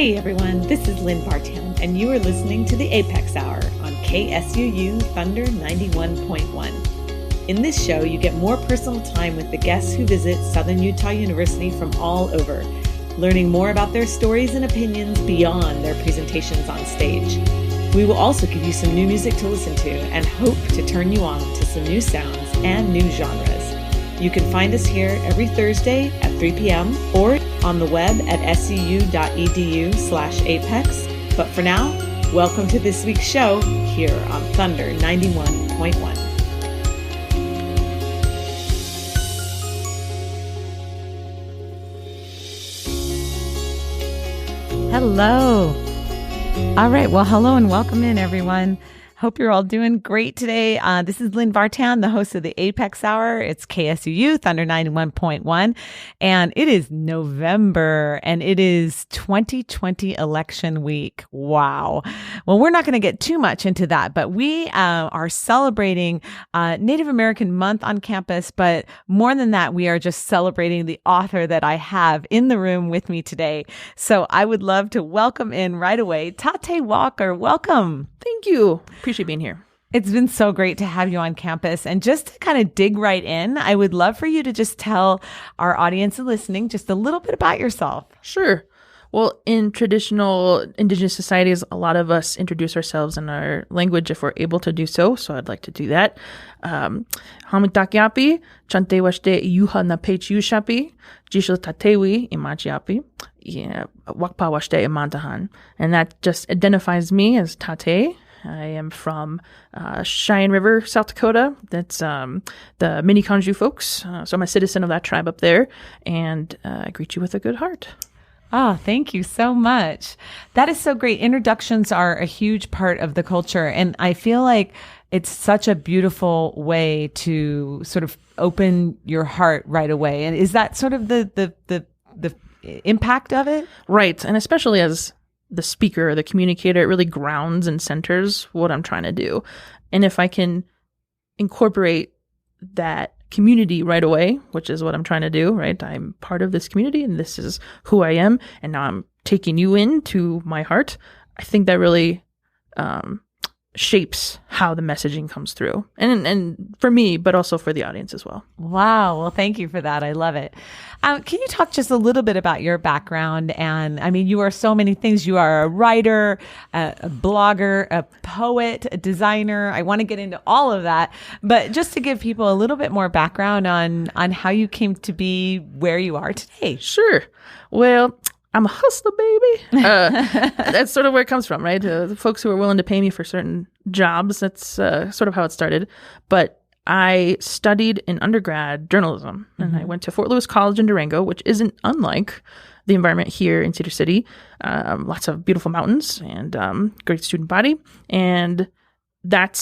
Hey everyone, this is Lynn Bartown, and you are listening to the A.P.E.X. Hour on KSUU Thunder 91.1. In this show, you get more personal time with the guests who visit Southern Utah University from all over, learning more about their stories and opinions beyond their presentations on stage. We will also give you some new music to listen to and hope to turn you on to some new sounds and new genres. You can find us here every Thursday at 3 p.m. or on the web at scu.edu/apex. But for now, welcome to this week's show here on Thunder 91.1. Hello. All right. Well, hello and welcome in, everyone. Hope you're all doing great today. This is Lynn Bartown, the host of the A.P.E.X. Hour. It's KSUU, Thunder 91.1. And it is November, and it is 2020 election week. Wow. Well, we're not going to get too much into that, but we are celebrating Native American Month on campus. But more than that, we are just celebrating the author that I have in the room with me today. So I would love to welcome in right away, Taté Walker. Welcome. Thank you. Appreciate being here. It's been so great to have you on campus. And just to kind of dig right in, I would love for you to just tell our audience and listening just a little bit about yourself. Sure. Well, in traditional Indigenous societies, a lot of us introduce ourselves in our language if we're able to do so. So I'd like to do that. Hamitakiapi, chante washte yuha na pech yushapi, jishil tatewi imachiapi, wakpa washte imantahan. And that just identifies me as Taté. I am from Cheyenne River, South Dakota. That's the Mini-Conjou folks. So I'm a citizen of that tribe up there. And I greet you with a good heart. Oh, thank you so much. That is so great. Introductions are a huge part of the culture. And I feel like it's such a beautiful way to sort of open your heart right away. And is that sort of the impact of it? Right. And especially as the speaker or the communicator, it really grounds and centers what I'm trying to do. And if I can incorporate that community right away, which is what I'm trying to do, right? I'm part of this community and this is who I am. And now I'm taking you into my heart. I think that really shapes how the messaging comes through. And for me, but also for the audience as well. Wow. Well, thank you for that. I love it. Can you talk just a little bit about your background? And I mean, you are so many things. You are a writer, a blogger, a poet, a designer. I want to get into all of that, but just to give people a little bit more background on how you came to be where you are today. Sure. Well, I'm a hustler, baby. That's sort of where it comes from, right? The folks who are willing to pay me for certain jobs, that's sort of how it started. But I studied in undergrad journalism, and I went to Fort Lewis College in Durango, which isn't unlike the environment here in Cedar City. Lots of beautiful mountains and great student body. And that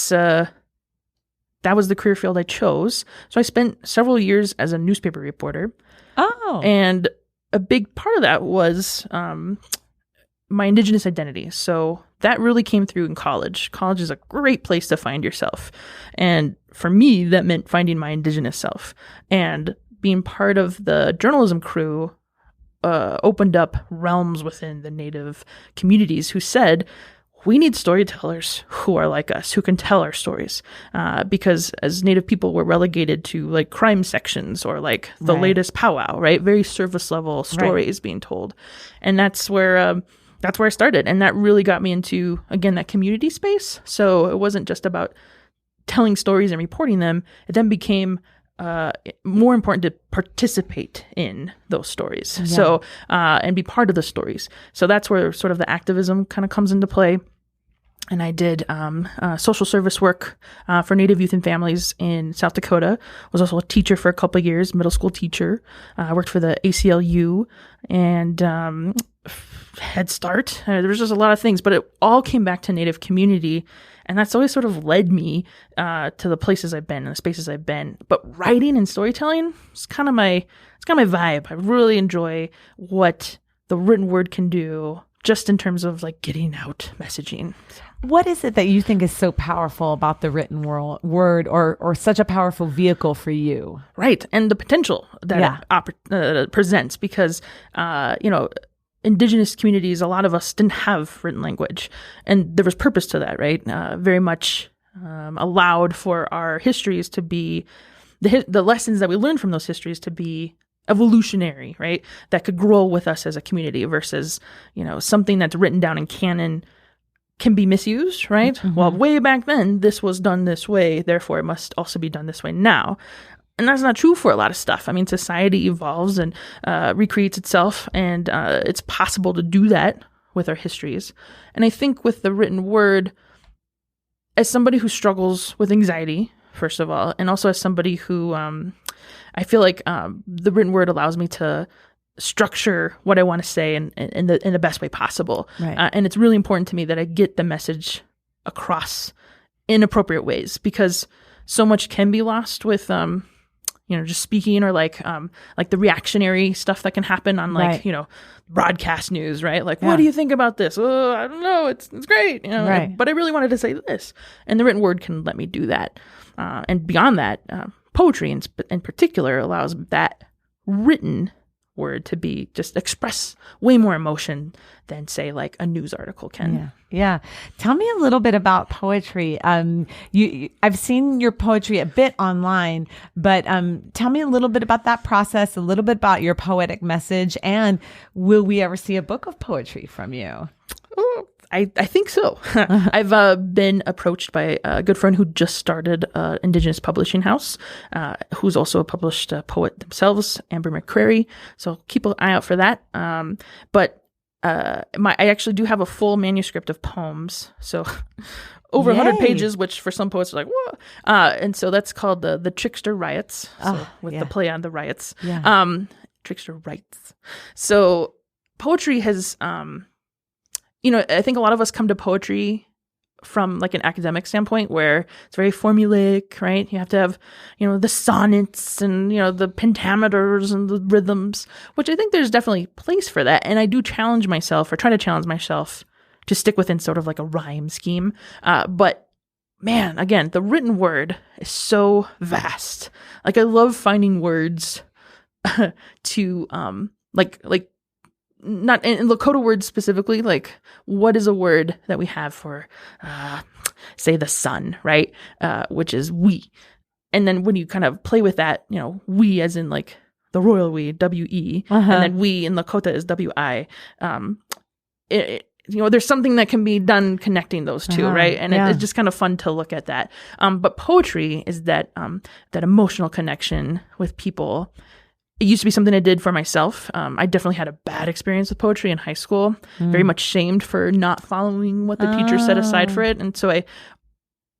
was the career field I chose. So I spent several years as a newspaper reporter. Oh. And a big part of that was my Indigenous identity. So that really came through in college. College is a great place to find yourself. And for me, that meant finding my Indigenous self. And being part of the journalism crew opened up realms within the Native communities who said, we need storytellers who are like us, who can tell our stories. Because as Native people, we're relegated to like crime sections or like the latest powwow, right? Very surface level stories being told. And that's where I started. And that really got me into, again, that community space. So it wasn't just about telling stories and reporting them. It then became more important to participate in those stories. Yeah. So, and be part of the stories. So that's where sort of the activism kind of comes into play. And I did social service work for Native youth and families in South Dakota. Was also a teacher for a couple of years, middle school teacher. I worked for the ACLU and Head Start. There was just a lot of things, but it all came back to Native community. And that's always sort of led me to the places I've been and the spaces I've been. But writing and storytelling is kind of my vibe. I really enjoy what the written word can do just in terms of like getting out messaging. What is it that you think is so powerful about the written word or such a powerful vehicle for you? Right. And the potential that it presents because, indigenous communities, a lot of us didn't have written language, and there was purpose to that, right? Very much allowed for our histories to be the lessons that we learned from those histories to be evolutionary, right? That could grow with us as a community versus, something that's written down in canon can be misused, right? Mm-hmm. Well, way back then, this was done this way, therefore it must also be done this way now. And that's not true for a lot of stuff. I mean, society evolves and recreates itself, and it's possible to do that with our histories. And I think with the written word, as somebody who struggles with anxiety, first of all, and also as somebody who I feel like the written word allows me to structure what I want to say in the best way possible. Right. And it's really important to me that I get the message across in appropriate ways, because so much can be lost with just speaking, or like the reactionary stuff that can happen on broadcast news, right? Like, what do you think about this? Oh, I don't know. It's great, right. But I really wanted to say this, and the written word can let me do that. And beyond that, poetry in particular allows that written word to be just express way more emotion than, say, like a news article can. Yeah. Tell me a little bit about poetry. I've seen your poetry a bit online, but tell me a little bit about that process, a little bit about your poetic message, and will we ever see a book of poetry from you? I think so. I've been approached by a good friend who just started an Indigenous publishing house, who's also a published poet themselves, Amber McCrary. So keep an eye out for that. But I actually do have a full manuscript of poems. So over 100 pages, which for some poets are like, whoa. And so that's called the Trickster Riots. So the play on the riots. Yeah. Trickster Rights. So poetry has... I think a lot of us come to poetry from like an academic standpoint where it's very formulaic, right? You have to have, the sonnets and, the pentameters and the rhythms, which I think there's definitely place for that. And I do challenge myself, or try to challenge myself, to stick within sort of like a rhyme scheme. But man, again, the written word is so vast. Like, I love finding words to not in Lakota words specifically, like, what is a word that we have for, say, the sun, right? Which is we. And then when you kind of play with that, we as in like the royal we, W-E, and then we in Lakota is W-I. There's something that can be done connecting those two, right? And it's just kind of fun to look at that. But poetry is that emotional connection with people. It used to be something I did for myself. I definitely had a bad experience with poetry in high school, very much shamed for not following what the teacher set aside for it. And so I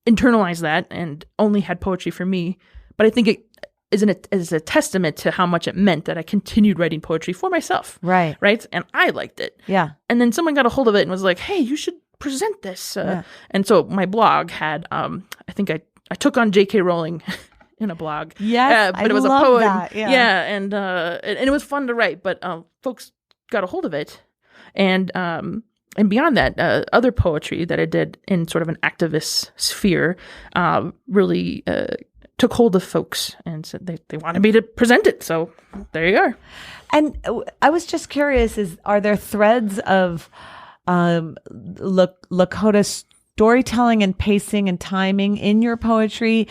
internalized that and only had poetry for me. But I think it is a testament to how much it meant that I continued writing poetry for myself. Right. And I liked it. Yeah. And then someone got a hold of it and was like, hey, you should present this. And so my blog had, I think I took on J.K. Rowling in a blog. Yes, but it was a poem. That. Yeah, and it was fun to write, but folks got a hold of it, and beyond that, other poetry that I did in sort of an activist sphere really took hold of folks, and said they wanted me to present it. So there you are. And I was just curious: are there threads of Lakota storytelling and pacing and timing in your poetry?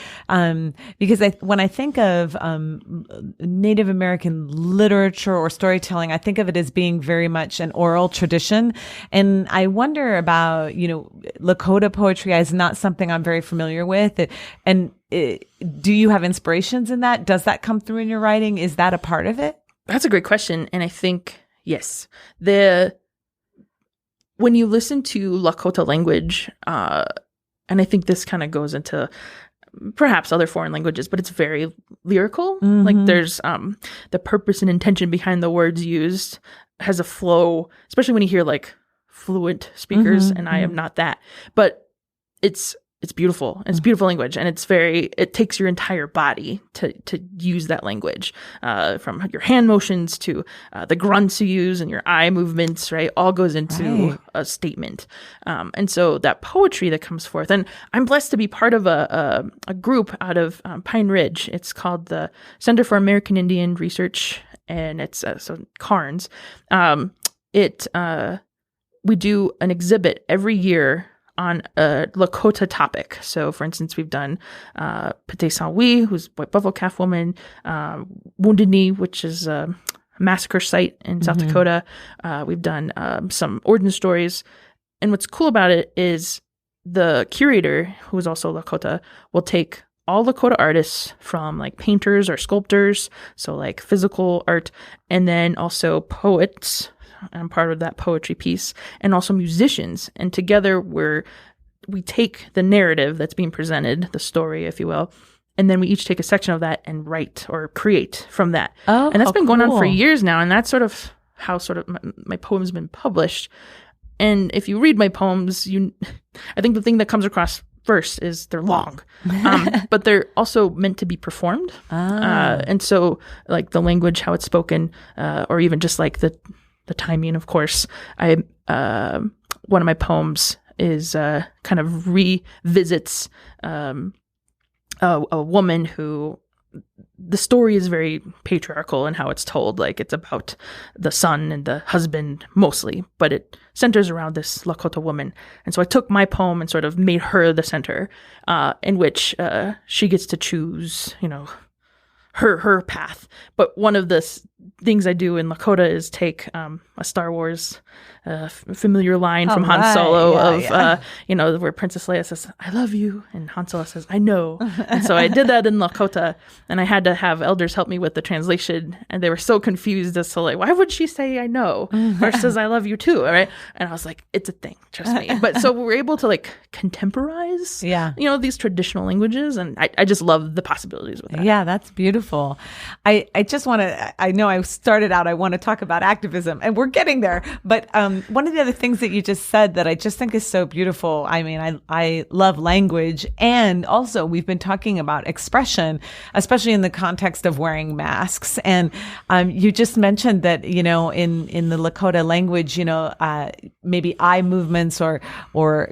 Because when I think of Native American literature or storytelling, I think of it as being very much an oral tradition. And I wonder about, Lakota poetry is not something I'm very familiar with. Do you have inspirations in that? Does that come through in your writing? Is that a part of it? That's a great question. And I think, yes, when you listen to Lakota language, and I think this kind of goes into perhaps other foreign languages, but it's very lyrical. Mm-hmm. Like, there's the purpose and intention behind the words used has a flow, especially when you hear like fluent speakers, and I am not that. But it's beautiful. It's beautiful language, and it takes your entire body to use that language, from your hand motions to the grunts you use and your eye movements, right? All goes into a statement. And so that poetry that comes forth, and I'm blessed to be part of a group out of Pine Ridge. It's called the Center for American Indian Research, and it's so CARNS. we do an exhibit every year on a Lakota topic. So, for instance, we've done A.P.E.X, who's White Buffalo Calf Woman, Wounded Knee, which is a massacre site in South Dakota. We've done some origin stories. And what's cool about it is the curator, who is also Lakota, will take all Lakota artists from like painters or sculptors, so like physical art, and then also poets. I'm part of that poetry piece, and also musicians. And together we take the narrative that's being presented, the story, if you will, and then we each take a section of that and write or create from that. Oh, and that's been going on for cool. years now. And that's sort of how my poems have been published. And if you read my poems, I think the thing that comes across first is they're long, but they're also meant to be performed. And so like the language, how it's spoken, or even just like the timing, of course. One of my poems is kind of revisits a woman who, the story is very patriarchal in how it's told. Like it's about the son and the husband mostly, but it centers around this Lakota woman. And so I took my poem and sort of made her the center, in which she gets to choose, her path. But one of the things I do in Lakota is take a Star Wars familiar line from Han Solo where Princess Leia says, "I love you," and Han Solo says, "I know." And so I did that in Lakota, and I had to have elders help me with the translation, and they were so confused as to like, why would she say "I know" versus "I love you too"? All right, and I was like, it's a thing, trust me. But so we're able to like contemporize, these traditional languages, and I just love the possibilities with that. Yeah, that's beautiful. I just want to, I know I started out, I want to talk about activism, and we're getting there, but one of the other things that you just said that I just think is so beautiful, I mean, I love language, and also we've been talking about expression, especially in the context of wearing masks, and you just mentioned that, in the Lakota language, maybe eye movements or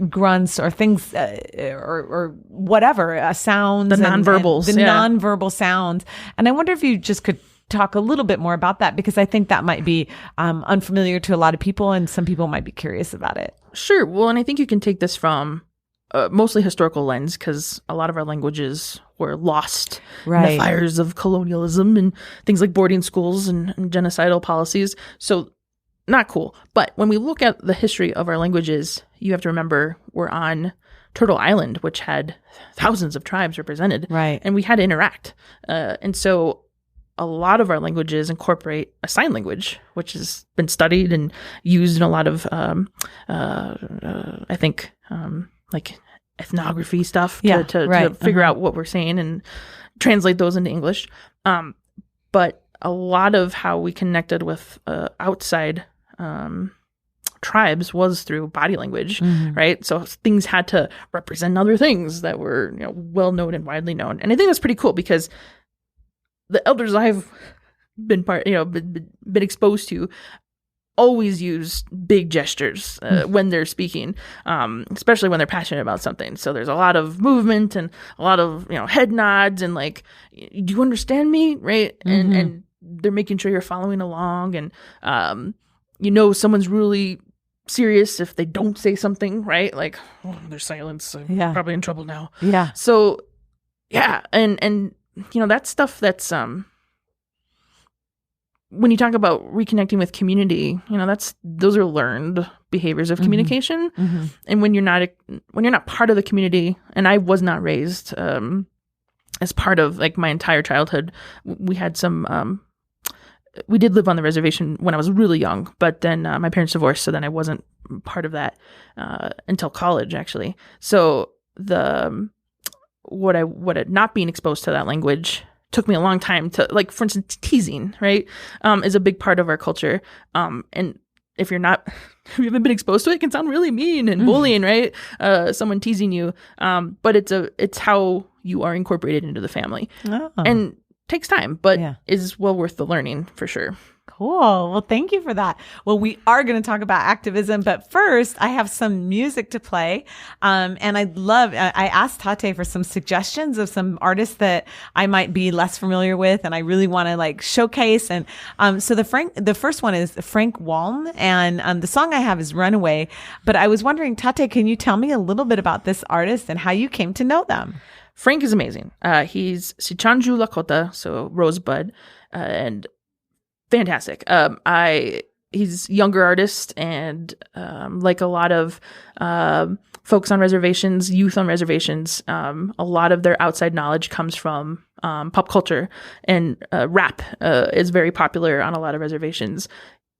grunts or things, or whatever, sounds. The nonverbals. The nonverbal sounds. And I wonder if you just could talk a little bit more about that, because I think that might be unfamiliar to a lot of people, and some people might be curious about it. Sure. Well, and I think you can take this from mostly historical lens, because a lot of our languages were lost in the fires of colonialism and things like boarding schools and genocidal policies. So not cool. But when we look at the history of our languages, you have to remember we're on Turtle Island, which had thousands of tribes represented. Right. And we had to interact. And so a lot of our languages incorporate a sign language, which has been studied and used in a lot of, I think, like ethnography stuff to figure out what we're saying and translate those into English. But a lot of how we connected with outside tribes was through body language, right? So things had to represent other things that were well known and widely known. And I think that's pretty cool, because the elders I've been been exposed to always use big gestures when they're speaking, especially when they're passionate about something. So there's a lot of movement and a lot of head nods and like, do you understand me, right? And they're making sure you're following along, and someone's really serious if they don't say something, right? Like, oh, there's silence. I'm probably in trouble now. Yeah. So yeah, and that stuff that's when you talk about reconnecting with community, those are learned behaviors of communication. And when you're not part of the community, and I was not raised as part of like my entire childhood, we had some we did live on the reservation when I was really young, but then my parents divorced, so then I wasn't part of that until college, actually. So not being exposed to that language took me a long time to, like, for instance, teasing, right, is a big part of our culture. And if you haven't been exposed to it, it can sound really mean and bullying, right? Someone teasing you. But it's how you are incorporated into the family. And takes time, but is well worth the learning for sure. Cool. Well, thank you for that. Well, we are going to talk about activism, but first I have some music to play. And I asked Taté for some suggestions of some artists that I might be less familiar with and I really want to like showcase. And, so the first one is Frank Waln, and, the song I have is Runaway. But I was wondering, Taté, can you tell me a little bit about this artist and how you came to know them? Frank is amazing. He's Sichanju Lakota, so Rosebud, and fantastic. He's a younger artist, and like a lot of folks on reservations, youth on reservations, a lot of their outside knowledge comes from pop culture, and rap is very popular on a lot of reservations.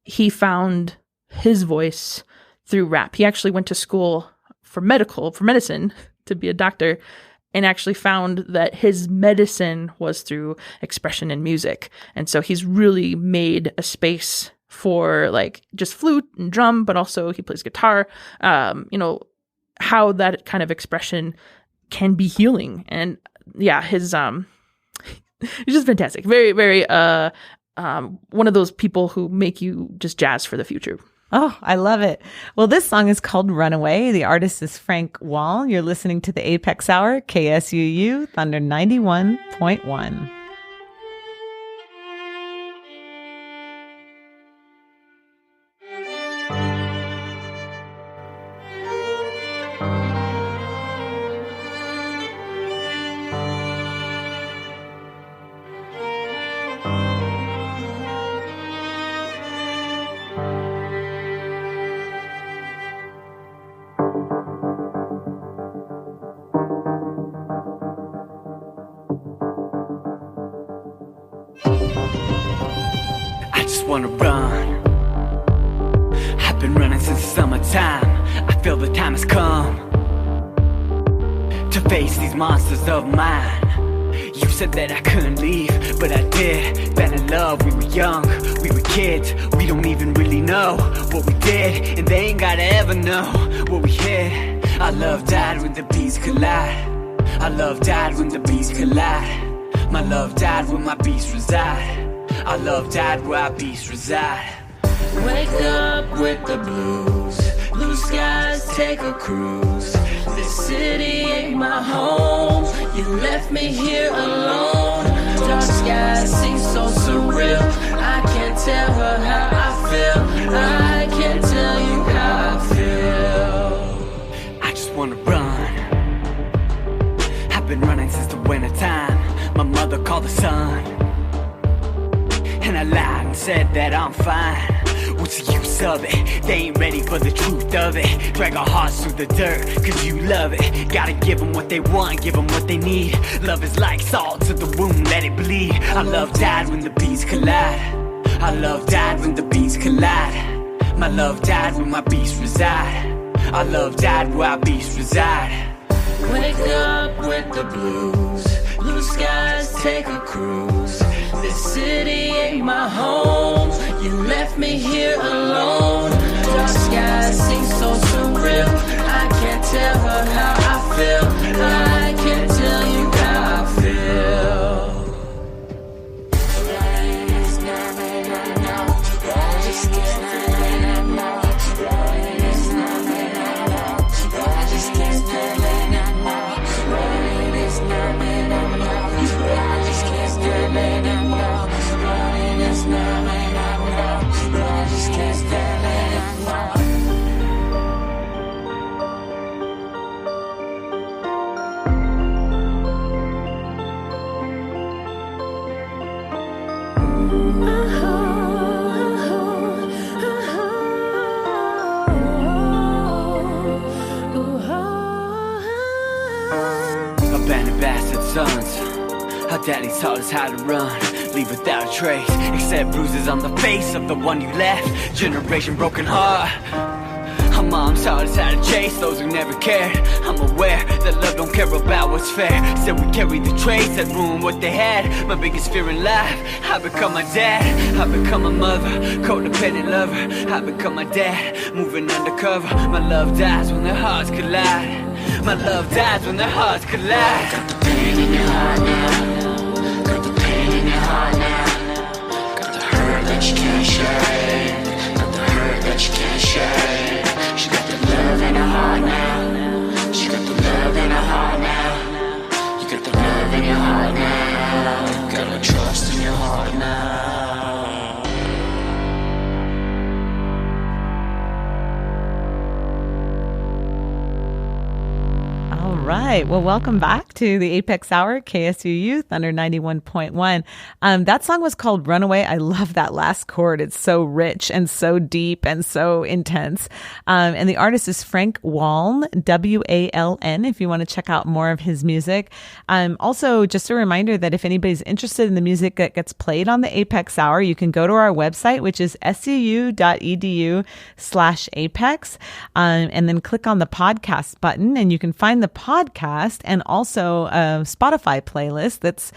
He found his voice through rap. He actually went to school for medicine to be a doctor, and actually found that his medicine was through expression in music. And so he's really made a space for like just flute and drum, but also he plays guitar, how that kind of expression can be healing. And yeah, he's just fantastic. Very, very, one of those people who make you just jazz for the future. Oh, I love it. Well, this song is called Runaway. The artist is Frank Wall. You're listening to the A.P.E.X. Hour, KSUU, Thunder 91.1. Wanna run. I've been running since the summertime. I feel the time has come to face these monsters of mine. You said that I couldn't leave, but I did. Fell in love, we were young, we were kids. We don't even really know what we did, and they ain't gotta ever know what we hid. Our love died when the beats collide. Our love died when the beats collide. My love died when my beats reside. Our love died where our beats reside. Wake up with the blues. Blue skies, take a cruise. This city ain't my home. You left me here alone. Dark skies seem so surreal. I can't tell her how I feel. I can't tell you how I feel. I just wanna run. I've been running since the winter time. My mother called the sun, and I lied and said that I'm fine. What's the use of it? They ain't ready for the truth of it. Drag our hearts through the dirt, cause you love it. Gotta give them what they want, give them what they need. Love is like salt to the wound, let it bleed. Our love died when the beats collide. Our love died when the beats collide. My love died when my beats reside. Our love died where our beats reside. Wake up with the blues. Blue skies, take a cruise. This city ain't my home. You left me here alone. Dark skies seem so surreal. I can't tell her how I feel. I can't tell you how I feel. Abandoned bastard sons. Our daddy taught us how to run, leave without a trace, except bruises on the face of the one you left. Generation broken heart. Our moms taught us how to chase those who never cared. I'm aware that love don't care about what's fair. Said we carry the traits that ruin what they had. My biggest fear in life, I become my dad. I become a mother, codependent lover. I become my dad, moving undercover. My love dies when their hearts collide. My love dies when their hearts collide. Got the pain in your heart now. Got the pain in your heart now. Got the hurt that you can't shake. Got the hurt that you can't shake. She got the love in her heart now. She got the love in her heart now. You got the love in your heart now. Got the trust in your heart now. All right. Well, welcome back to the A.P.E.X. Hour, KSU Youth under 91.1. That song was called Runaway. I love that last chord. It's so rich and so deep and so intense. And the artist is Frank Waln, W-A-L-N, if you want to check out more of his music. Also, just a reminder that if anybody's interested in the music that gets played on the A.P.E.X. Hour, you can go to our website, which is scu.edu/APEX, and then click on the podcast button, and you can find the podcast and also a Spotify playlist that's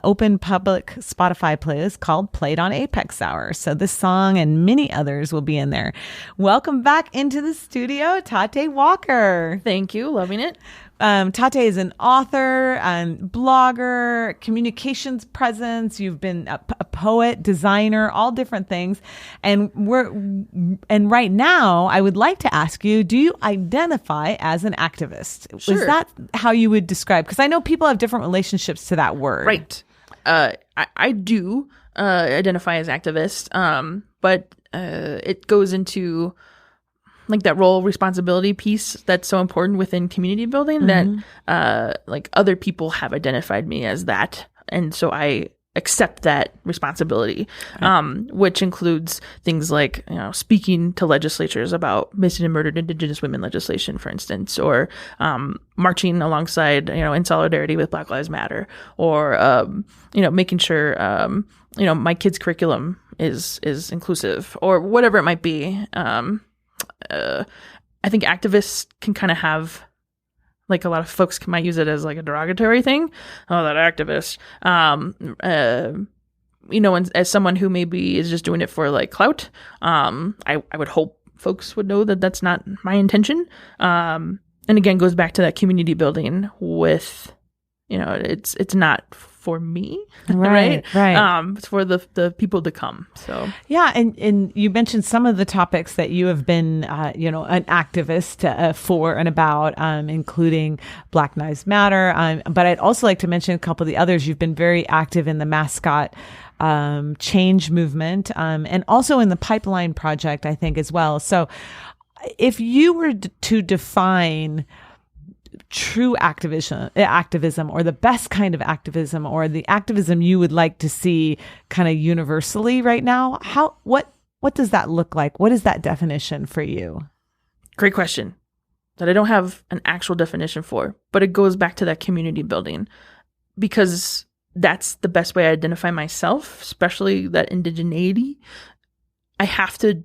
open public Spotify playlist called Played on A.P.E.X. Hour. So this song and many others will be in there. Welcome back into the studio, Taté Walker. Thank you. Loving it. Taté is an author and blogger, communications presence. You've been a poet, designer, all different things. And right now, I would like to ask you, do you identify as an activist? Sure. Is that how you would describe? Because I know people have different relationships to that word. Right. I do identify as activist, but it goes into like that role responsibility piece that's so important within community building that like other people have identified me as that. And so I accept that responsibility, which includes things like, speaking to legislatures about missing and murdered Indigenous women legislation, for instance, or marching alongside, in solidarity with Black Lives Matter, or, making sure, my kids' curriculum is inclusive, or whatever it might be. I think activists can kind of have, like, a lot of folks might use it as like a derogatory thing. Oh, that activist. And as someone who maybe is just doing it for like clout, I would hope folks would know that that's not my intention. And again, goes back to that community building with, it's not for me, right? It's for the people to come. So yeah, and you mentioned some of the topics that you have been, an activist for and about, including Black Lives Matter. But I'd also like to mention a couple of the others. You've been very active in the mascot change movement, and also in the Pipeline Project, I think, as well. So if you were to define true activism, or the best kind of activism, or the activism you would like to see kind of universally right now, what does that look like? What is that definition for you? Great question that I don't have an actual definition for, but it goes back to that community building, because that's the best way I identify myself, especially that indigeneity. I have to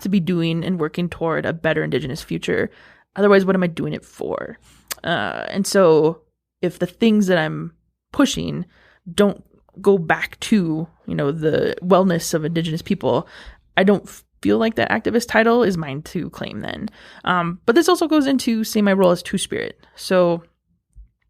be doing and working toward a better Indigenous future. Otherwise, what am I doing it for? And so if the things that I'm pushing don't go back to, the wellness of Indigenous people, I don't feel like that activist title is mine to claim then. But this also goes into, say, my role as Two-Spirit. So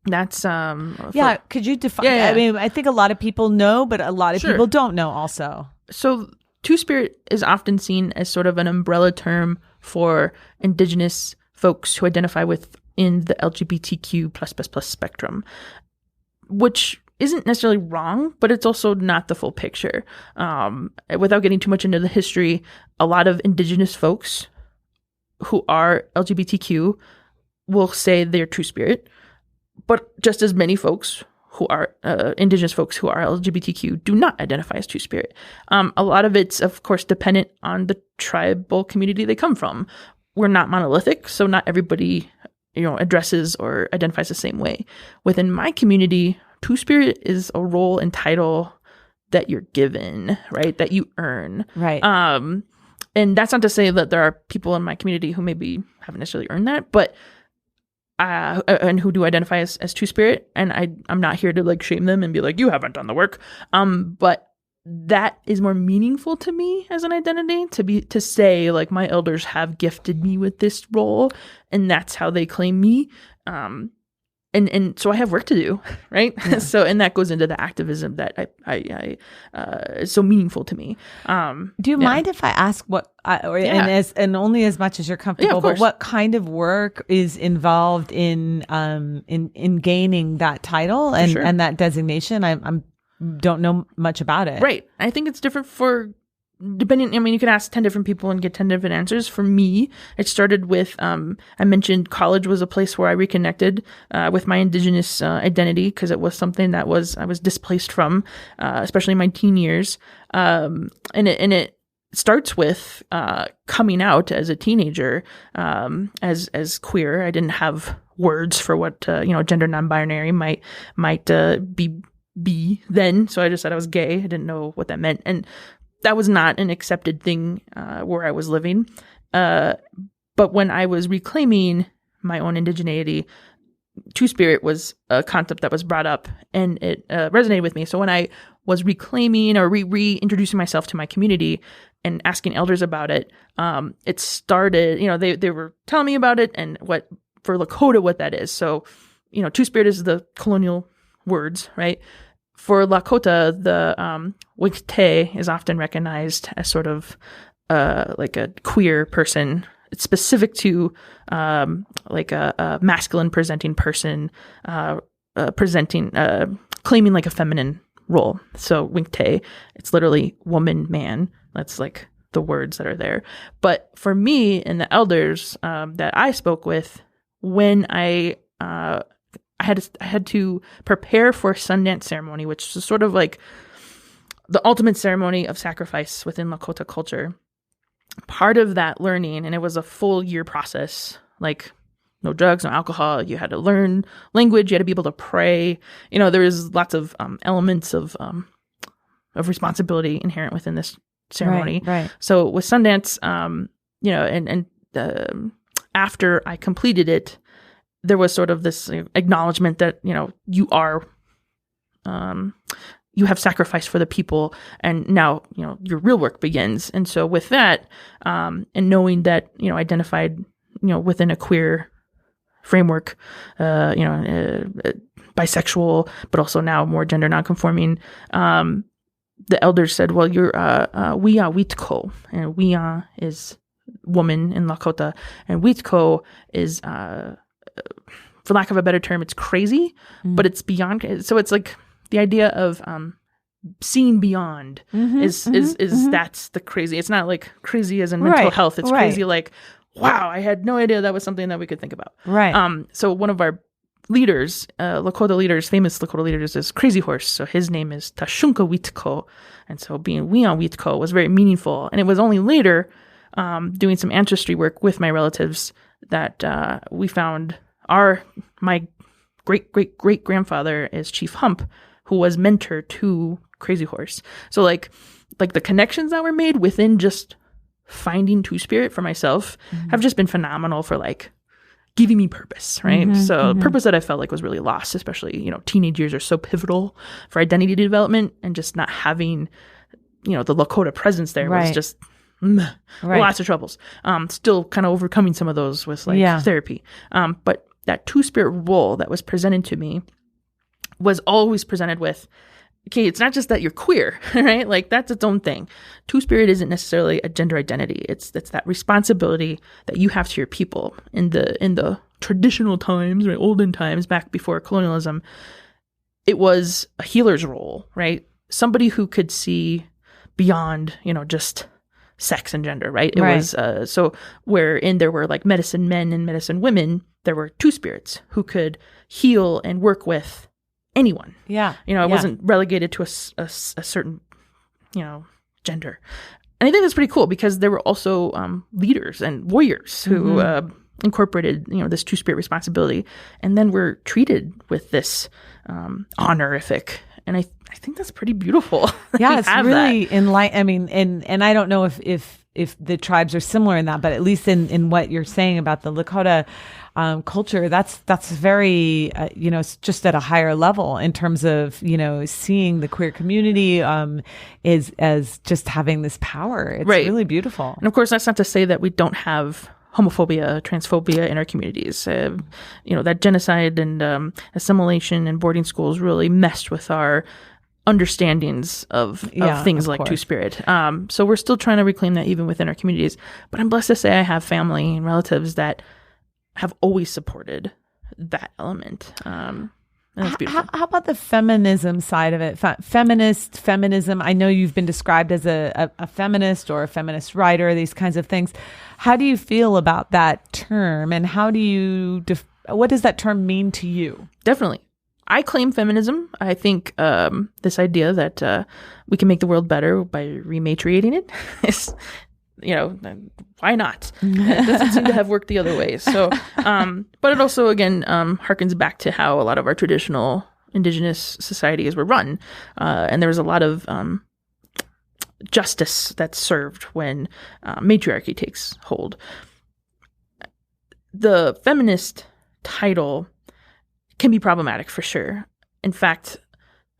that's... could you define... Yeah. I mean, I think a lot of people know, but a lot of people don't know also. So Two-Spirit is often seen as sort of an umbrella term for Indigenous folks who identify within the LGBTQ++ spectrum, which isn't necessarily wrong, but it's also not the full picture. Without getting too much into the history, a lot of Indigenous folks who are LGBTQ will say they're Two-Spirit, but just as many folks who are Indigenous folks who are LGBTQ do not identify as Two-Spirit. A lot of it's, of course, dependent on the tribal community they come from. We're not monolithic, so not everybody, addresses or identifies the same way. Within my community, Two-Spirit is a role and title that you're given, right? That you earn. Right. And that's not to say that there are people in my community who maybe haven't necessarily earned that, but and who do identify as Two-Spirit. And I'm not here to like shame them and be like, you haven't done the work. But that is more meaningful to me as an identity, to say like my elders have gifted me with this role and that's how they claim me. And and so I have work to do, right? Yeah. So, and that goes into the activism that I is so meaningful to me. Do you mind if I ask what, and only as much as you're comfortable, but what kind of work is involved in gaining that title and that designation? I'm don't know much about it. Right. I think it's different for depending. I mean, you can ask 10 different people and get 10 different answers. For me, it started with, I mentioned college was a place where I reconnected with my indigenous identity, because it was something that I was displaced from, especially in my teen years. And it starts with coming out as a teenager as queer. I didn't have words for what gender non-binary might be then, so I just said I was gay. I didn't know what that meant, and that was not an accepted thing where I was living. But when I was reclaiming my own indigeneity, Two-Spirit was a concept that was brought up, and it resonated with me. So when I was reclaiming or reintroducing myself to my community and asking elders about it, it started, they were telling me about it and what, for Lakota, what that is. So, Two-Spirit is the colonial words, right? For Lakota, the Wikte is often recognized as sort of like a queer person. It's specific to like a masculine presenting person, claiming like a feminine role. So Wikte, it's literally woman, man. That's like the words that are there. But for me and the elders that I spoke with, when I had to prepare for Sundance ceremony, which is sort of like the ultimate ceremony of sacrifice within Lakota culture. Part of that learning, and it was a full year process, like no drugs, no alcohol. You had to learn language. You had to be able to pray. There was lots of elements of responsibility inherent within this ceremony. Right. So with Sundance, after I completed it, there was sort of this acknowledgement that, you are, you have sacrificed for the people, and now, your real work begins. And so with that, and knowing that, identified, within a queer framework, bisexual, but also now more gender nonconforming, the elders said, well, you're, Wia Witko, and Wia is woman in Lakota, and Witko is, for lack of a better term, it's crazy, but it's beyond. So it's like the idea of seeing beyond is that's the crazy. It's not like crazy as in mental health. It's crazy like, wow, I had no idea that was something that we could think about. Right. So one of our leaders, Lakota leaders, famous Lakota leaders, is Crazy Horse. So his name is Tashunka Witko, and so being Wian Witko was very meaningful. And it was only later, doing some ancestry work with my relatives, that we found my great grandfather is Chief Hump, who was mentor to Crazy Horse. So like the connections that were made within just finding Two-Spirit for myself have just been phenomenal for like giving me purpose, right? Purpose that I felt like was really lost, especially, teenage years are so pivotal for identity development, and just not having, the Lakota presence there was just lots of troubles. Still kind of overcoming some of those with therapy. But that Two-Spirit role that was presented to me was always presented with, okay, it's not just that you're queer, right? Like that's its own thing. Two-Spirit isn't necessarily a gender identity. It's that responsibility that you have to your people in the traditional times, right? Olden times, back before colonialism. It was a healer's role, right? Somebody who could see beyond, just sex and gender, right? It was so wherein there were like medicine men and medicine women, there were Two-Spirits who could heal and work with anyone. Yeah. It wasn't relegated to a certain, gender. And I think that's pretty cool, because there were also leaders and warriors who incorporated, this Two-Spirit responsibility, and then were treated with this honorific. And I think that's pretty beautiful. Yeah, it's really enlightening. I mean, and I don't know if the tribes are similar in that, but at least in what you're saying about the Lakota culture, that's very, it's just at a higher level in terms of, seeing the queer community is as just having this power. It's really beautiful. And of course, that's not to say that we don't have homophobia, transphobia in our communities. That genocide and assimilation in boarding schools really messed with our understandings of things like Two-Spirit. So we're still trying to reclaim that even within our communities. But I'm blessed to say I have family and relatives that have always supported that element. And that's beautiful. How about the feminism side of it? Feminism. I know you've been described as a feminist or a feminist writer, these kinds of things. How do you feel about that term, and how do you what does that term mean to you? Definitely. I claim feminism. I think this idea that we can make the world better by rematriating it is, why not? It doesn't seem to have worked the other way. So, but it also, again, harkens back to how a lot of our traditional indigenous societies were run. And there was a lot of justice that's served when matriarchy takes hold. The feminist title can be problematic for sure. In fact,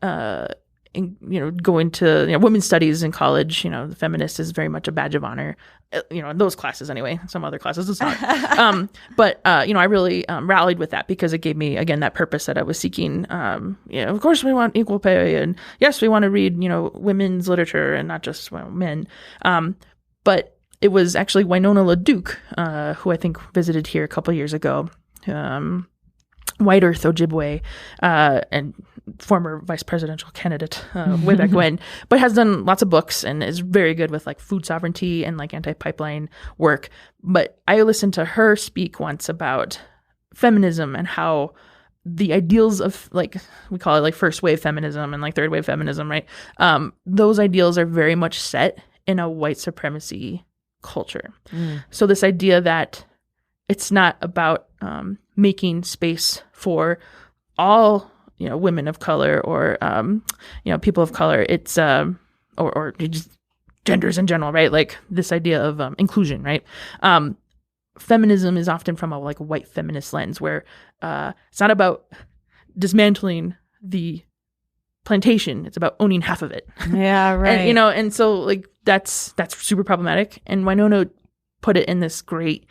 going to women's studies in college, the feminist is very much a badge of honor. In those classes anyway. Some other classes it's not. But I really rallied with that because it gave me again that purpose that I was seeking. Of course we want equal pay, and yes, we want to read women's literature and not just men. But it was actually Winona LaDuke, who I think visited here a couple years ago. White Earth Ojibwe, and former vice presidential candidate way back when, but has done lots of books and is very good with like food sovereignty and like anti-pipeline work. But I listened to her speak once about feminism and how the ideals of like, we call it like first wave feminism and like third wave feminism, right? Those ideals are very much set in a white supremacy culture. So this idea that it's not about making space for all women of color or people of color. It's or just genders in general, right? Like this idea of inclusion, right? Feminism is often from a like white feminist lens where it's not about dismantling the plantation. It's about owning half of it. Yeah, right. And, and so like that's super problematic. And Winona put it in this great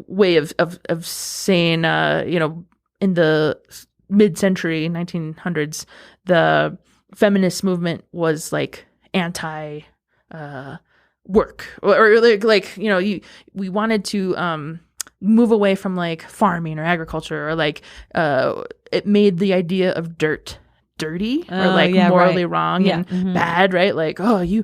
way of saying, in the mid-century 1900s, the feminist movement was like anti work or like we wanted to move away from like farming or agriculture or like it made the idea of dirt dirty or like morally wrong and bad, right? Like, oh, you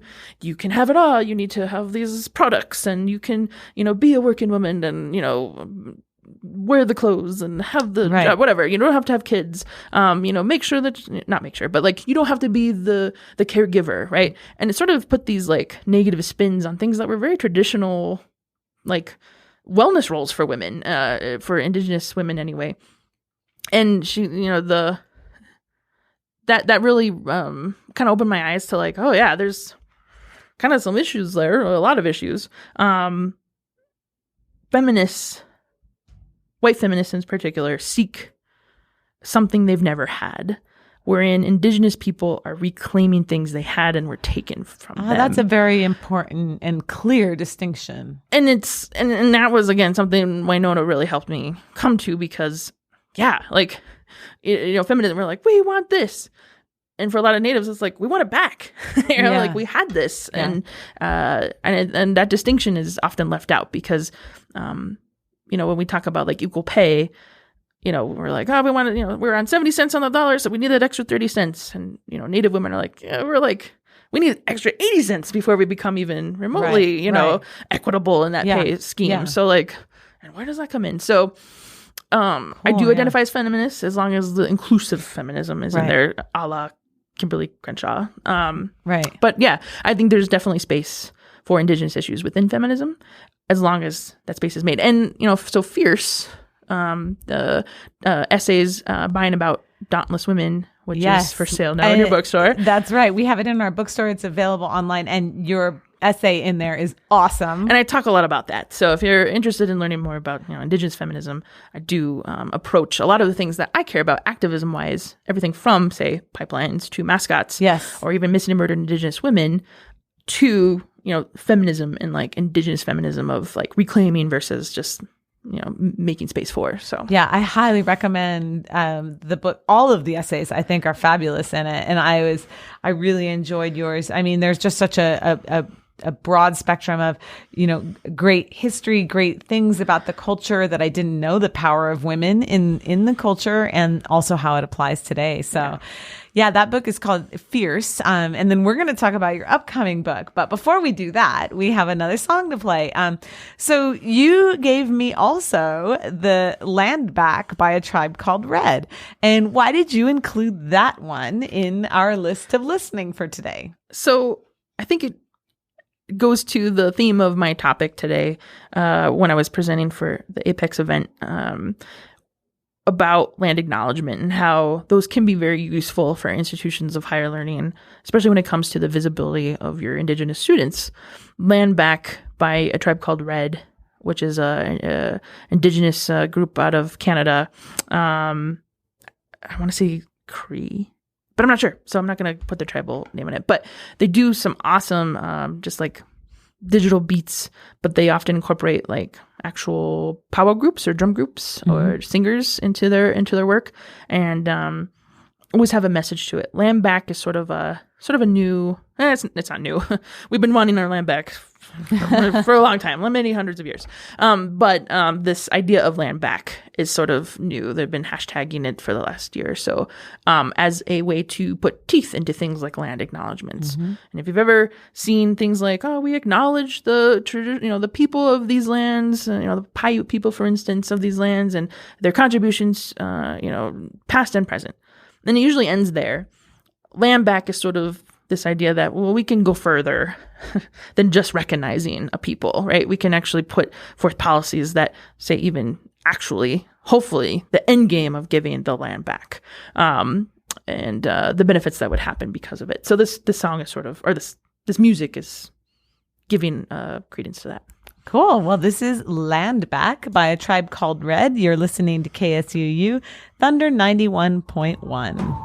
can have it all. You need to have these products and you can, be a working woman and, wear the clothes and have the job, whatever. You don't have to have kids. Make sure that, not make sure, but like you don't have to be the caregiver, right? And it sort of put these like negative spins on things that were very traditional, like wellness roles for women, for indigenous women anyway. And she, that really kind of opened my eyes to like, oh yeah, there's kind of some issues there, a lot of issues. Feminists, white feminists in particular, seek something they've never had, wherein indigenous people are reclaiming things they had and were taken from them. That's a very important and clear distinction. And it's and that was again something Winona really helped me come to because like feminism, we're like, we want this. And for a lot of natives, it's like, we want it back. Like we had this. And that distinction is often left out because, when we talk about like equal pay, we're like, oh, we want to, we're on 70 cents on the dollar, so we need that extra 30 cents. And, Native women are like, we're like, we need extra 80 cents before we become even remotely, equitable in that pay scheme. Yeah. So like, and where does that come in? So cool, I do identify as feminist as long as the inclusive feminism is in there, a la Kimberly Crenshaw. But yeah, I think there's definitely space for indigenous issues within feminism as long as that space is made. And, so Fierce, the essays by and about dauntless women, which is for sale now in your bookstore. That's right. We have it in our bookstore. It's available online. And your essay in there is awesome. And I talk a lot about that. So if you're interested in learning more about indigenous feminism, I do approach a lot of the things that I care about activism-wise, everything from, say, pipelines to mascots, or even missing and murdered indigenous women to feminism and like indigenous feminism of like reclaiming versus just, making space for. So yeah, I highly recommend the book. All of the essays I think are fabulous in it. And I really enjoyed yours. I mean, there's just such a broad spectrum of, great history, great things about the culture that I didn't know, the power of women in the culture, and also how it applies today. So yeah, that book is called Fierce. And then we're going to talk about your upcoming book. But before we do that, we have another song to play. So you gave me also the Land Back by A Tribe Called Red. And why did you include that one in our list of listening for today? So I think it goes to the theme of my topic today when I was presenting for the A.P.E.X. event about land acknowledgement and how those can be very useful for institutions of higher learning, especially when it comes to the visibility of your Indigenous students. Land Back by A Tribe Called Red, which is a Indigenous group out of Canada. I want to say Cree, but I'm not sure, so I'm not going to put the tribal name on it. But they do some awesome, just like digital beats, but they often incorporate like actual powwow groups or drum groups or singers into their work, and always have a message to it. Land Back is sort of a new. It's not new. We've been wanting our land back for a long time, many hundreds of years. But this idea of land back is sort of new. They've been hashtagging it for the last year or so as a way to put teeth into things like land acknowledgements. And if you've ever seen things like, we acknowledge the people of these lands, the Paiute people, for instance, of these lands and their contributions, past and present. And it usually ends there. Land Back is sort of this idea that, we can go further than just recognizing a people, right? We can actually put forth policies that say even actually, hopefully, the end game of giving the land back, and the benefits that would happen because of it. So this song is sort of, or this music is giving credence to that. Cool. Well, this is Land Back by A Tribe Called Red. You're listening to KSUU Thunder 91.1.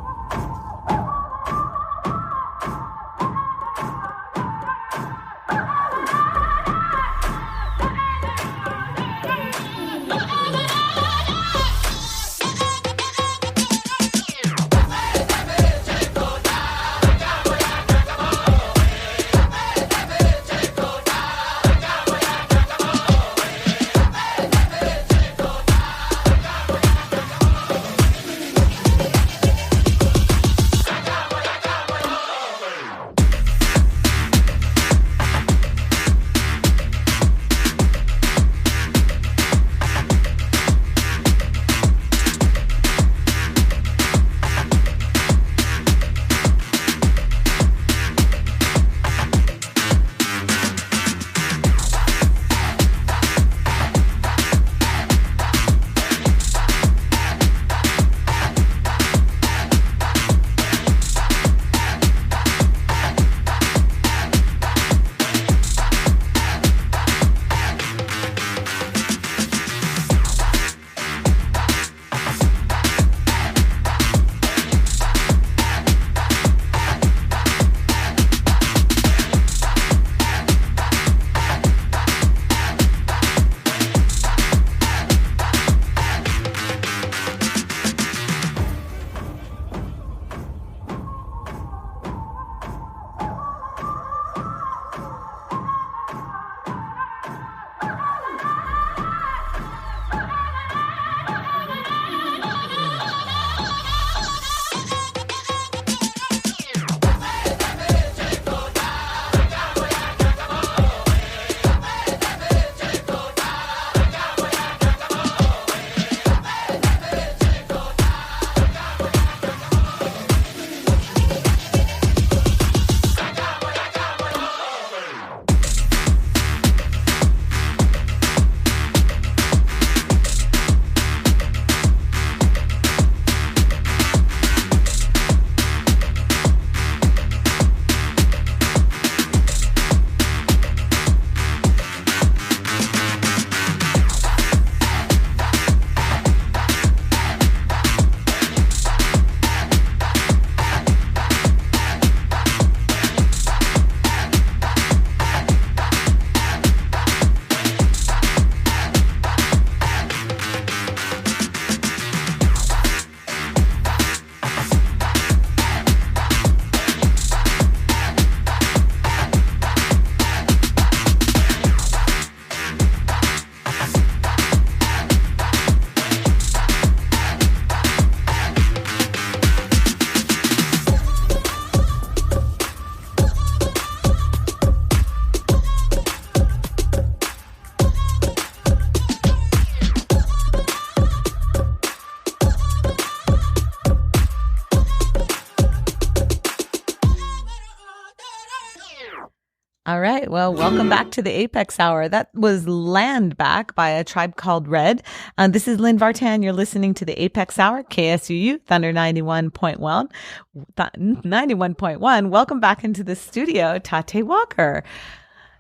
All right. Well, welcome back to the Apex Hour. That was Land Back by A Tribe Called Red. This is Lynn Vartan. You're listening to the Apex Hour, KSUU, Thunder 91.1. 91.1. Welcome back into the studio, Taté Walker.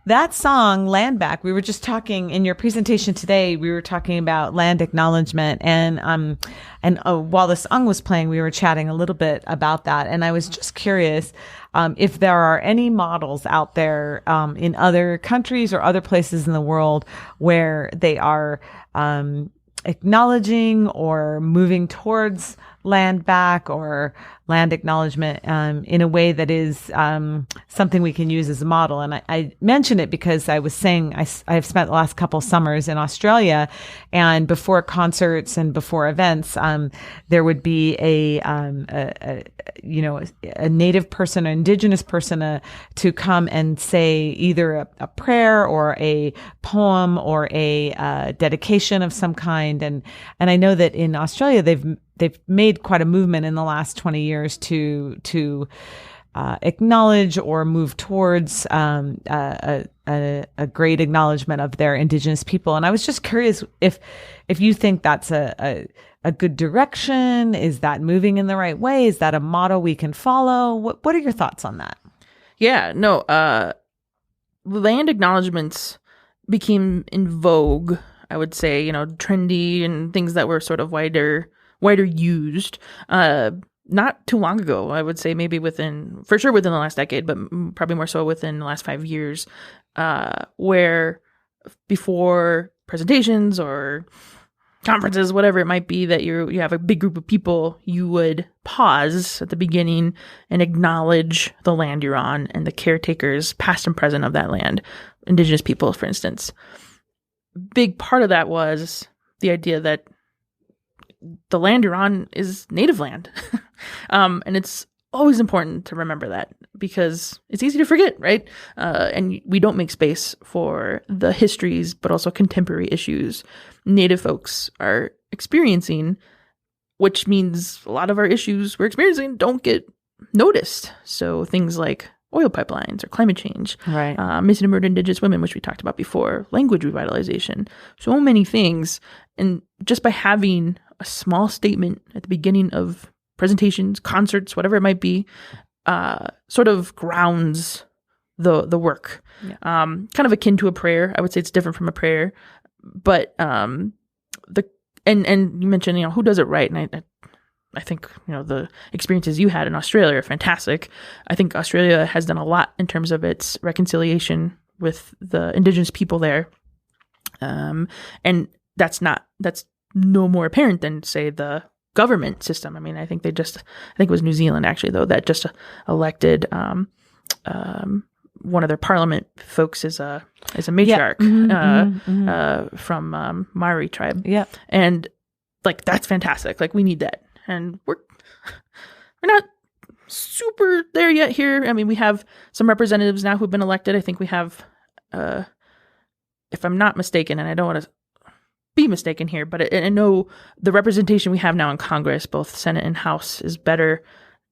That song, Land Back, we were just talking in your presentation today, we were talking about land acknowledgement. And while the song was playing, we were chatting a little bit about that. And I was just curious, if there are any models out there, in other countries or other places in the world where they are, acknowledging or moving towards land back or land acknowledgement in a way that is something we can use as a model. And I mention it because I was saying I've spent the last couple summers in Australia, and before concerts and before events, there would be a native person, an indigenous person to come and say either a prayer or a poem or a dedication of some kind. And I know that in Australia they've made quite a movement in the last 20 years to acknowledge or move towards a great acknowledgement of their indigenous people. And I was just curious if you think that's a good direction. Is that moving in the right way? Is that a model we can follow? What are your thoughts on that? Yeah, no, land acknowledgements became in vogue, I would say, trendy and things that were sort of wider used, not too long ago. I would say maybe within the last decade, but probably more so within the last 5 years, where before presentations or conferences, whatever it might be, that you have a big group of people, you would pause at the beginning and acknowledge the land you're on and the caretakers, past and present, of that land, indigenous people, for instance. Big part of that was the idea that the land you're on is native land. And it's always important to remember that because it's easy to forget, right? And we don't make space for the histories, but also contemporary issues Native folks are experiencing, which means a lot of our issues we're experiencing don't get noticed. So things like oil pipelines or climate change, right? Missing and murdered Indigenous women, which we talked about before, language revitalization, so many things. And just by having a small statement at the beginning of presentations, concerts, whatever it might be, sort of grounds the work. Yeah. Kind of akin to a prayer. I would say it's different from a prayer, but and you mentioned who does it right, and I think the experiences you had in Australia are fantastic. I think Australia has done a lot in terms of its reconciliation with the Indigenous people there, and that's no more apparent than, say, the government system. I mean, I think it was New Zealand actually, though, that just elected one of their parliament folks is a matriarch from Maori tribe. Yeah, and that's fantastic. We need that, and we're not super there yet here. I mean, we have some representatives now who've been elected. I think we have, if I'm not mistaken, and I don't want to be mistaken here, but I know the representation we have now in Congress, both Senate and House, is better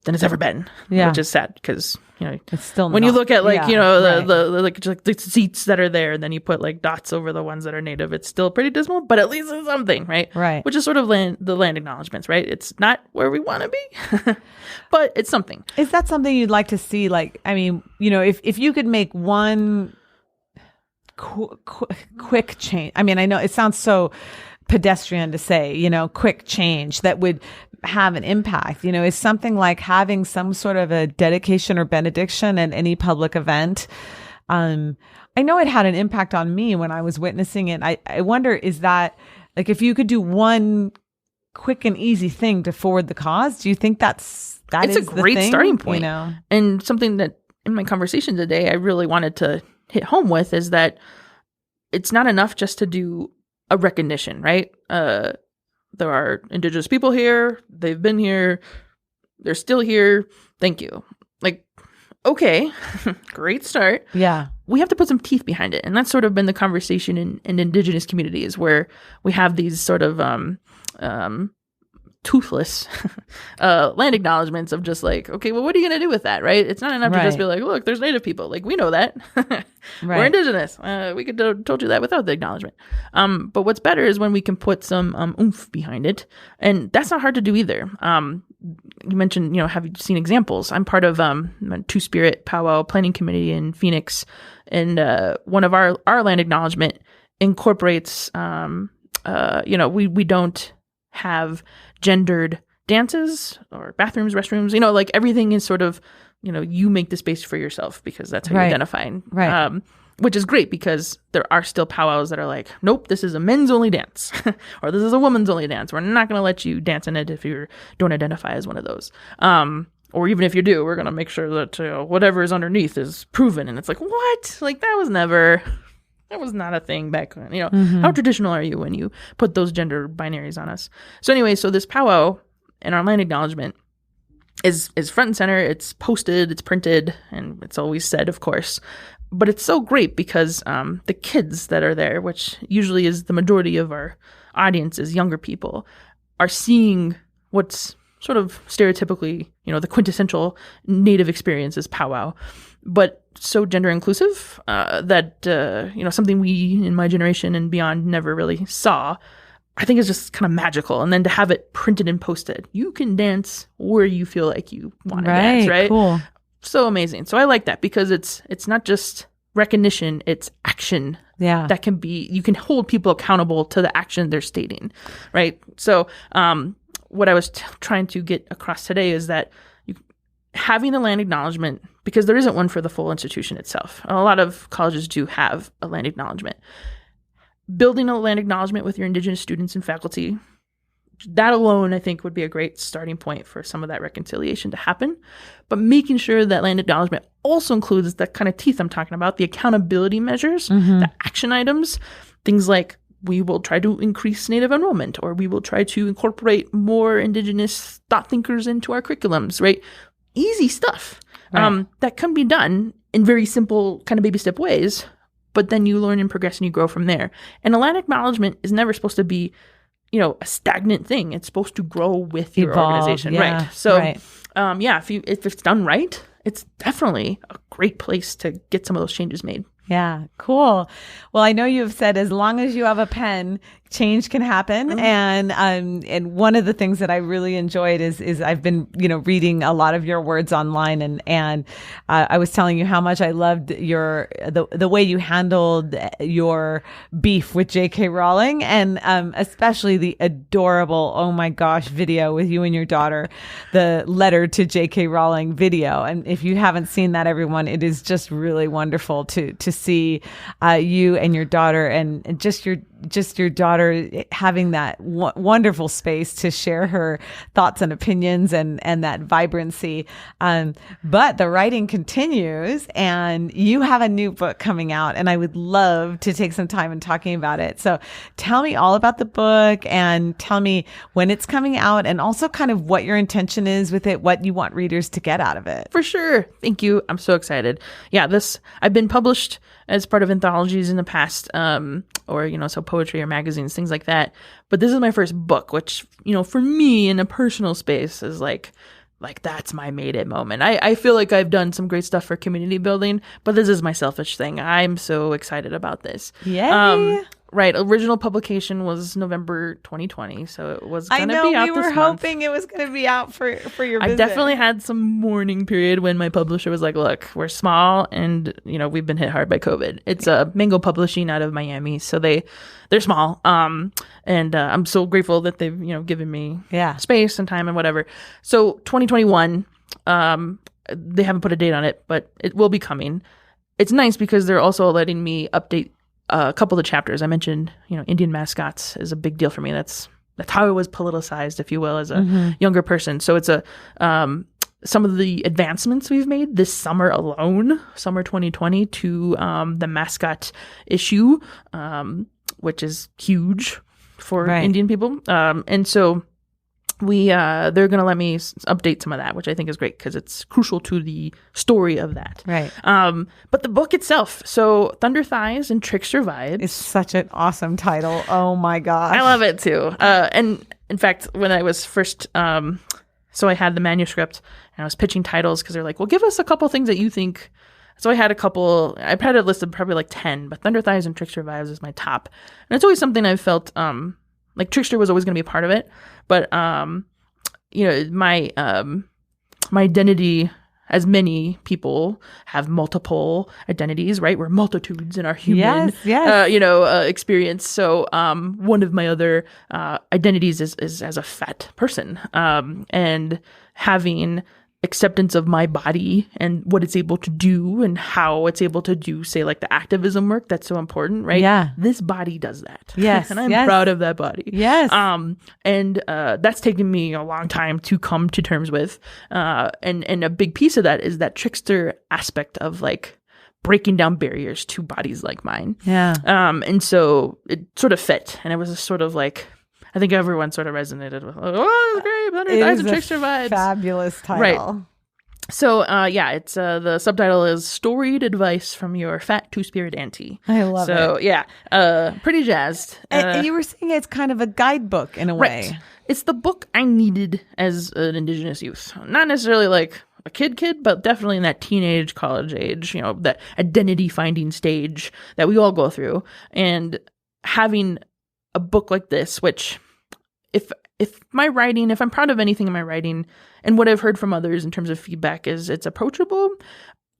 than it's ever been. Yeah, which is sad because it's still when you look at right. the seats that are there, and then you put dots over the ones that are native, it's still pretty dismal. But at least it's something, right? Right. Which is sort of the land acknowledgements, right? It's not where we want to be, but it's something. Is that something you'd like to see? If you could make one quick change. I mean, I know it sounds so pedestrian to say, quick change that would have an impact, is something like having some sort of a dedication or benediction at any public event. I know it had an impact on me when I was witnessing it. I wonder, is that if you could do one quick and easy thing to forward the cause, do you think it's a great starting point? And something that in my conversation today, I really wanted to hit home with is that it's not enough just to do a recognition, right? There are Indigenous people here. They've been here. They're still here. Thank you. Okay, great start. Yeah. We have to put some teeth behind it. And that's sort of been the conversation in Indigenous communities, where we have these sort of toothless land acknowledgements of just like, okay, well, what are you going to do with that, right? It's not enough to just be like, look, there's Native people. Like, we know that. We're indigenous. We could have told you that without the acknowledgement. But what's better is when we can put some oomph behind it. And that's not hard to do either. You mentioned, have you seen examples? I'm part of a Two-Spirit powwow planning committee in Phoenix. And one of our land acknowledgement incorporates, we don't have gendered dances or bathrooms, restrooms, like everything is sort of, you make the space for yourself because that's how you identify. Right. Which is great because there are still powwows that are like, nope, this is a men's only dance or this is a woman's only dance. We're not going to let you dance in it if you don't identify as one of those. Or even if you do, we're going to make sure that whatever is underneath is proven. And it's like, what? Like that was not a thing back then. How traditional are you when you put those gender binaries on us? So anyway, so this powwow and our land acknowledgement is front and center. It's posted, it's printed, and it's always said, of course. But it's so great because the kids that are there, which usually is the majority of our audience is younger people, are seeing what's sort of stereotypically, the quintessential Native experience is powwow. But so gender inclusive that, something we in my generation and beyond never really saw, I think is just kind of magical. And then to have it printed and posted, you can dance where you feel like you want to dance, right? Cool. So amazing. So I like that because it's not just recognition, it's action. Yeah. That can be, you can hold people accountable to the action they're stating, right? So what I was trying to get across today is that having the land acknowledgement, because there isn't one for the full institution itself. A lot of colleges do have a land acknowledgement. Building a land acknowledgement with your Indigenous students and faculty, that alone, I think, would be a great starting point for some of that reconciliation to happen. But making sure that land acknowledgement also includes the kind of teeth I'm talking about, the accountability measures, the action items, things like we will try to increase Native enrollment, or we will try to incorporate more Indigenous thought thinkers into our curriculums, right? Easy stuff that can be done in very simple kind of baby step ways, but then you learn and progress and you grow from there. And a land acknowledgement is never supposed to be, a stagnant thing. It's supposed to grow with your organization. Yeah, right. So, if it's done right, it's definitely a great place to get some of those changes made. Yeah, cool. Well, I know you've said as long as you have a pen, change can happen. And one of the things that I really enjoyed is I've been, reading a lot of your words online, and I was telling you how much I loved the way you handled your beef with J.K. Rowling, and especially the adorable, oh my gosh, video with you and your daughter, the letter to J.K. Rowling video. And if you haven't seen that, everyone, it is just really wonderful to see you and your daughter, and just your daughter having that wonderful space to share her thoughts and opinions and that vibrancy. But the writing continues, and you have a new book coming out, and I would love to take some time and talking about it. So tell me all about the book, and tell me when it's coming out, and also kind of what your intention is with it, what you want readers to get out of it. For sure. Thank you. I'm so excited. Yeah, I've been published as part of anthologies in the past, so poetry or magazines, things like that. But this is my first book, which, for me in a personal space is like that's my made it moment. I feel like I've done some great stuff for community building, but this is my selfish thing. I'm so excited about this. Yay. Right. Original publication was November 2020, so it was going to be out this month. I know, we were hoping it was going to be out for your visit. I definitely had some mourning period when my publisher was like, look, we're small and, we've been hit hard by COVID. It's Mango Publishing out of Miami, so they're small. And I'm so grateful that they've, given me space and time and whatever. So 2021, they haven't put a date on it, but it will be coming. It's nice because they're also letting me update a couple of the chapters. I mentioned, Indian mascots is a big deal for me. That's how I was politicized, if you will, as a younger person. So it's some of the advancements we've made this summer alone, summer 2020, to the mascot issue, which is huge for Indian people. And so they're going to let me update some of that, which I think is great because it's crucial to the story of that. Right. But the book itself, so Thunder Thighs and Trickster Vibes. It's such an awesome title. Oh my gosh. I love it too. And in fact, when I was first, so I had the manuscript and I was pitching titles because they're like, well, give us a couple things that you think. So I had had a list of probably like 10, but Thunder Thighs and Trickster Vibes is my top. And it's always something I felt, like Trickster was always going to be a part of it. But, my identity, as many people have multiple identities, right? We're multitudes in our human, experience. So one of my other identities is as a fat person, and having acceptance of my body and what it's able to do and how it's able to do, say, like the activism work that's so important, right? Yeah. This body does that. Yes. And I'm proud of that body. Yes. And that's taken me a long time to come to terms with. And a big piece of that is that trickster aspect of like breaking down barriers to bodies like mine. Yeah. And so it sort of fit. And it was a sort of like, I think everyone sort of resonated with, oh, that's great, Thunder Thighs and Trickster Vibes. Fabulous title. Right. So, it's the subtitle is Storied Advice from Your Fat Two-Spirit Auntie. I love it. So, yeah, pretty jazzed. And you were saying it's kind of a guidebook in a way. Right. It's the book I needed as an Indigenous youth. Not necessarily like a kid, but definitely in that teenage, college age, that identity finding stage that we all go through. And having a book like this, which if my writing, if I'm proud of anything in my writing and what I've heard from others in terms of feedback is it's approachable.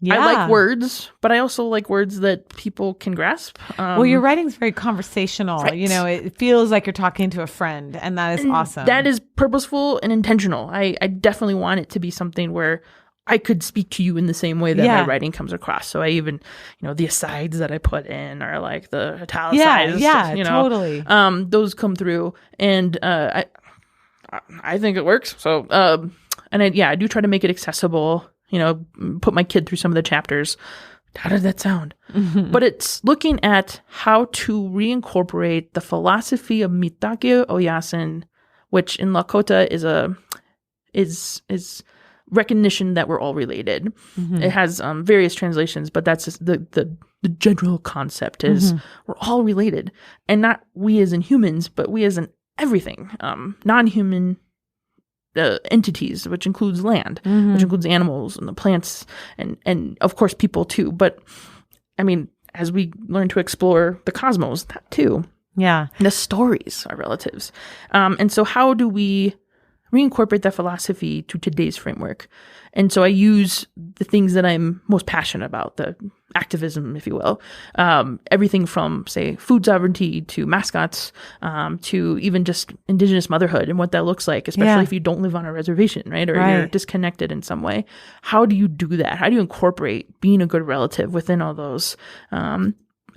Yeah. I like words, but I also like words that people can grasp. Well, your writing's very conversational. Right. It feels like you're talking to a friend, and that is awesome. That is purposeful and intentional. I definitely want it to be something where I could speak to you in the same way that my writing comes across. So I even, the asides that I put in are like the italicized. Yeah, totally. Those come through, and I think it works. So, I do try to make it accessible. Put my kid through some of the chapters. How did that sound? Mm-hmm. But it's looking at how to reincorporate the philosophy of Mitake Oyasin, which in Lakota is recognition that we're all related. Mm-hmm. It has various translations, but that's just the general concept is we're all related, and not we as in humans, but we as in everything, non-human entities, which includes land, which includes animals and the plants, and of course people too. But I mean, as we learn to explore the cosmos, that too. Yeah, the stories are relatives, and so how do we reincorporate that philosophy to today's framework? And so I use the things that I'm most passionate about, the activism, if you will, everything from, say, food sovereignty to mascots, to even just Indigenous motherhood and what that looks like, especially if you don't live on a reservation, right? Or you're disconnected in some way. How do you do that? How do you incorporate being a good relative within all those,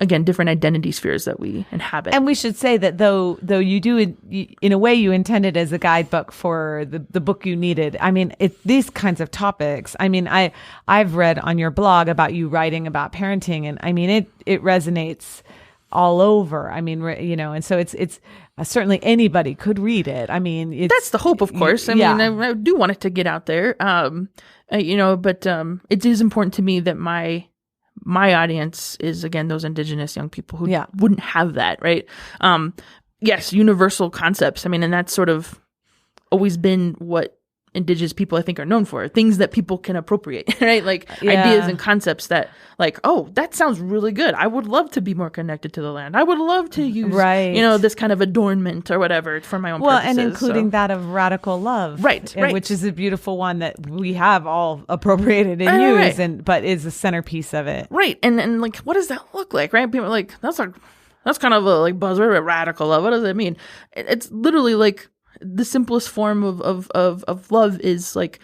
again, different identity spheres that we inhabit? And we should say that though you do, in a way, you intended as a guidebook for the book you needed. I mean, these kinds of topics. I mean, I've read on your blog about you writing about parenting, and I mean, it resonates all over. I mean, and so it's certainly anybody could read it. I mean, that's the hope, of course. I mean, I do want it to get out there, but it is important to me that my audience is, again, those Indigenous young people who wouldn't have that, right? Yes, universal concepts. I mean, and that's sort of always been what Indigenous people, I think, are known for. Things that people can appropriate, right? Like ideas and concepts that, like, oh, that sounds really good. I would love to be more connected to the land. I would love to use, this kind of adornment or whatever for my own purposes. And including that of radical love. Right. Which is a beautiful one that we have all appropriated and used, but is a centerpiece of it. Right. And like, what does that look like, right? People are like, that's kind of a like buzzword, radical love. What does that mean? It's literally like, the simplest form of love is like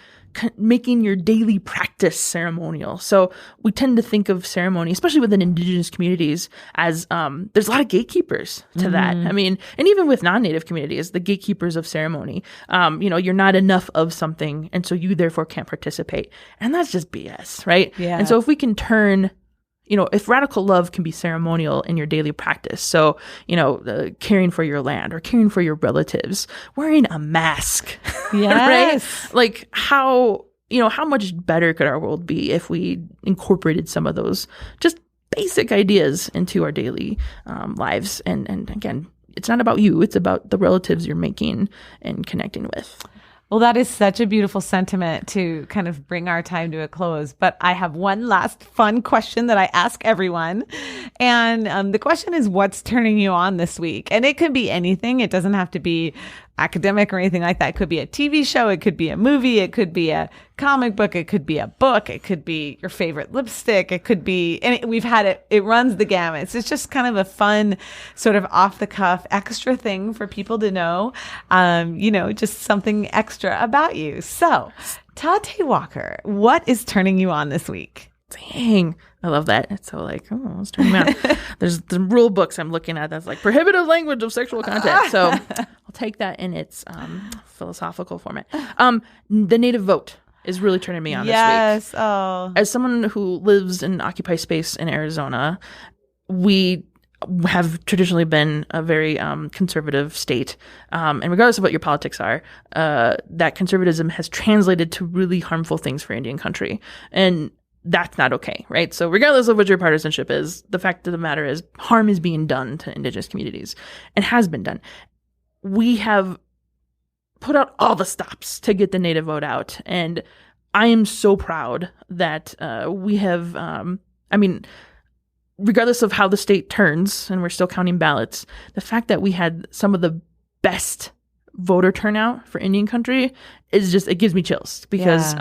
making your daily practice ceremonial. So we tend to think of ceremony, especially within Indigenous communities, as there's a lot of gatekeepers to that. I mean, and even with non-Native communities, the gatekeepers of ceremony, you're not enough of something, and so you therefore can't participate. And that's just BS, right? Yeah. And so if we can turn, if radical love can be ceremonial in your daily practice, so, caring for your land or caring for your relatives, wearing a mask, right? Like how much better could our world be if we incorporated some of those just basic ideas into our daily lives. And again, it's not about you. It's about the relatives you're making and connecting with. Well, that is such a beautiful sentiment to kind of bring our time to a close. But I have one last fun question that I ask everyone. And the question is, what's turning you on this week? And it could be anything. It doesn't have to be academic or anything like that. It could be a TV show. It could be a movie. It could be a comic book. It could be a book. It could be your favorite lipstick. It could be, and we've had it, it runs the gamut. So it's just kind of a fun sort of off the cuff extra thing for people to know, just something extra about you. So Taté Walker, what is turning you on this week? Dang, I love that. It's so like, oh, let's turn me on. There's the rule books I'm looking at that's like prohibitive language of sexual content. So I'll take that in its philosophical format. The native vote is really turning me on this week. Yes. Oh. As someone who lives in Occupy space in Arizona, we have traditionally been a very conservative state. And regardless of what your politics are, that conservatism has translated to really harmful things for Indian country. And that's not okay, right? So regardless of what your partisanship is, the fact of the matter is harm is being done to Indigenous communities and has been done. We have put out all the stops to get the native vote out. And I am so proud that we have, regardless of how the state turns, and we're still counting ballots, the fact that we had some of the best voter turnout for Indian country is just, it gives me chills because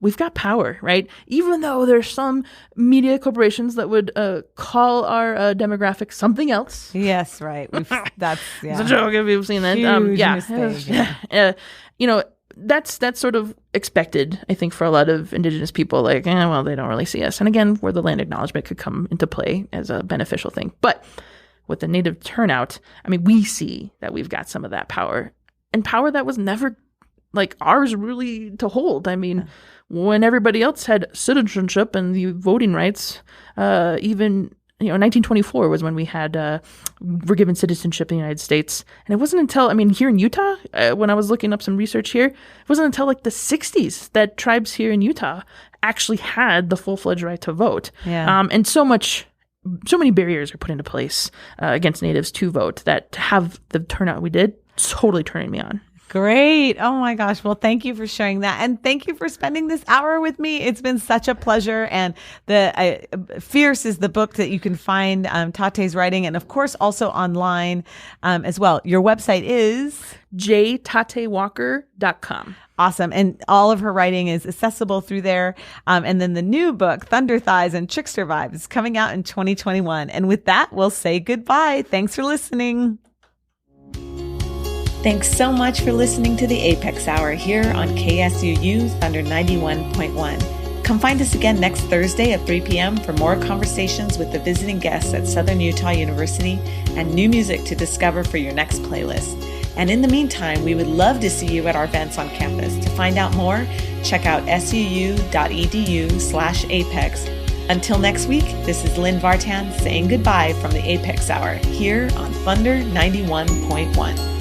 we've got power, right? Even though there's some media corporations that would call our demographic something else. Yes, right. That's it's a joke if you've seen that. Mistake, That's sort of expected, I think, for a lot of Indigenous people. Like, well, they don't really see us. And again, where the land acknowledgement could come into play as a beneficial thing. But with the native turnout, we see that we've got some of that power. And power that was never like ours really to hold. When everybody else had citizenship and the voting rights, even 1924 was when we were given citizenship in the United States. And it wasn't until, here in Utah, when I was looking up some research here, it wasn't until like the 60s that tribes here in Utah actually had the full-fledged right to vote. Yeah. And so many barriers are put into place against natives to vote that to have the turnout we did, totally turning me on. Great. Oh my gosh. Well, thank you for sharing that. And thank you for spending this hour with me. It's been such a pleasure. And the Fierce is the book that you can find Taté's writing. And of course, also online as well. Your website is jtatewalker.com. Awesome. And all of her writing is accessible through there. And then the new book, Thunder Thighs and Trickster Vibes, is coming out in 2021. And with that, we'll say goodbye. Thanks for listening. Thanks so much for listening to the A.P.E.X. Hour here on KSUU Thunder 91.1. Come find us again next Thursday at 3 p.m. for more conversations with the visiting guests at Southern Utah University and new music to discover for your next playlist. And in the meantime, we would love to see you at our events on campus. To find out more, check out suu.edu/APEX. Until next week, this is Lynn Vartan saying goodbye from the A.P.E.X. Hour here on Thunder 91.1.